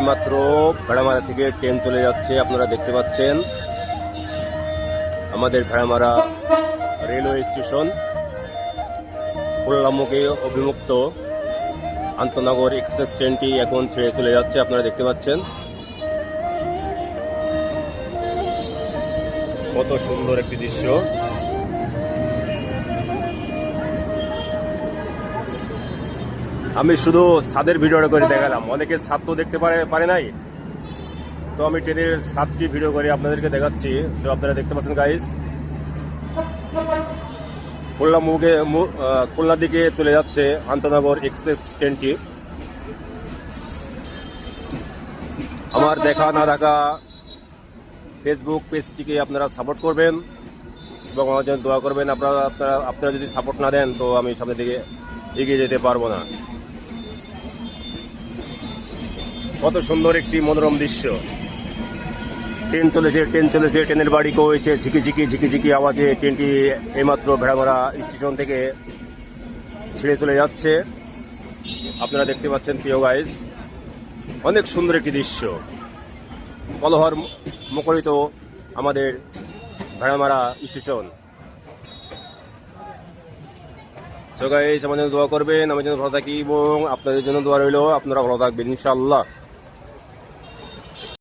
এইমাত্র ভেড়ামারা থেকে ট্রেন চলে যাচ্ছে, আপনারা দেখতে পাচ্ছেন। আমাদের ভেড়ামারা রেলওয়ে স্টেশন খুলনামুখী অভিমুক্ত আন্তনগর এক্সপ্রেস ট্রেনটি এখন ছেড়ে চলে যাচ্ছে, আপনারা দেখতে পাচ্ছেন। কত সুন্দর একটি দৃশ্য। আমি শুধু ছাদের ভিডিওটা করে দেখালাম, অনেকে ছাদ তো দেখতে পারে নাই, তো আমি ট্রেনের ছাদটি ভিডিও করে আপনাদেরকে দেখাচ্ছি। তো আপনারা দেখতে পাচ্ছেন গাইস, খুলনার দিকে চলে যাচ্ছে আন্তনগর এক্সপ্রেস ট্রেনটি। আমার দেখা না দেখা ফেসবুক পেজটিকে আপনারা সাপোর্ট করবেন এবং আমার জন্য দোয়া করবেন। আপনারা যদি সাপোর্ট না দেন তো আমি সামনের দিকে এগিয়ে যেতে পারবো না। কত সুন্দর একটি মনোরম দৃশ্য। ট্রেন চলেছে, ট্রেনের বাড়ি করেছে ঝিকি আওয়াজে ট্রেনটি এইমাত্র ভেড়ামারা স্টেশন থেকে ছেড়ে চলে যাচ্ছে, আপনারা দেখতে পাচ্ছেন প্রিয় গাইস। অনেক সুন্দর একটি দৃশ্য, কলহর মুখরিত আমাদের ভেড়ামারা স্টেশন। সো গাইস, আমার জন্য দোয়া করবেন, আমার জন্য ভালো থাকি এবং আপনাদের জন্য দোয়া রইল, আপনারা ভালো থাকবেন ইনশাআল্লাহ।